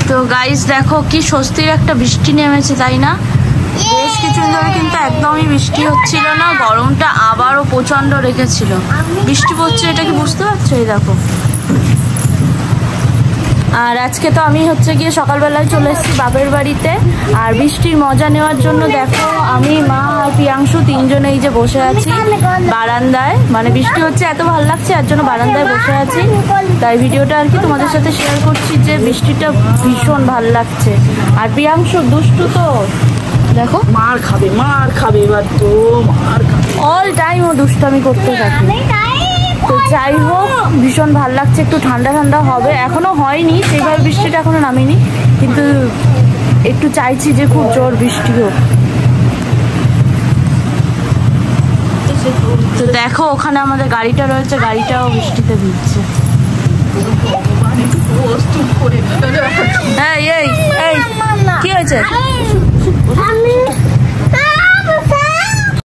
তো গাইস দেখো কি স্বস্তির একটা বৃষ্টি নেমেছে, তাই না? বেশ কিছুদিন ধরে কিন্তু একদমই বৃষ্টি হচ্ছিল না, গরমটা আবারও প্রচন্ড রেখেছিল। বৃষ্টি পড়ছে, এটা কি বুঝতে পারছো? এই দেখো। আর আজকে তো আমি হচ্ছে গিয়ে সকালবেলায় চলে এসেছি বাপের বাড়িতে, আর বৃষ্টির মজা নেওয়ার জন্য দেখো আমি, মা আর প্রিয়াংশু তিনজনে এই যে বসে আছি বারান্দায়। মানে বৃষ্টি হচ্ছে, এত ভালো লাগছে, এর জন্য বারান্দায় বসে আছি। তাই ভিডিওটা আর কি তোমাদের সাথে শেয়ার করছি যে বৃষ্টিটা ভীষণ ভালো লাগছে। আর প্রিয়াংশু দুষ্টু তো দেখো, মার খাবে এবার তো মার খাবে। অল টাইম ও দুষ্টামি করতে থাকে। তো যাই হোক, ভীষণ ভালো লাগছে, একটু ঠান্ডা ঠান্ডা হবে। এখনো হয়নি সেইভাবে, বৃষ্টিটা এখনো নামেনি, কিন্তু একটু চাইছি যে খুব জোর বৃষ্টি হোক। তো দেখো ওখানে আমাদের গাড়িটা রয়েছে, গাড়িটাও বৃষ্টিতে ভিজছে। এই এই এই কি হয়েছে?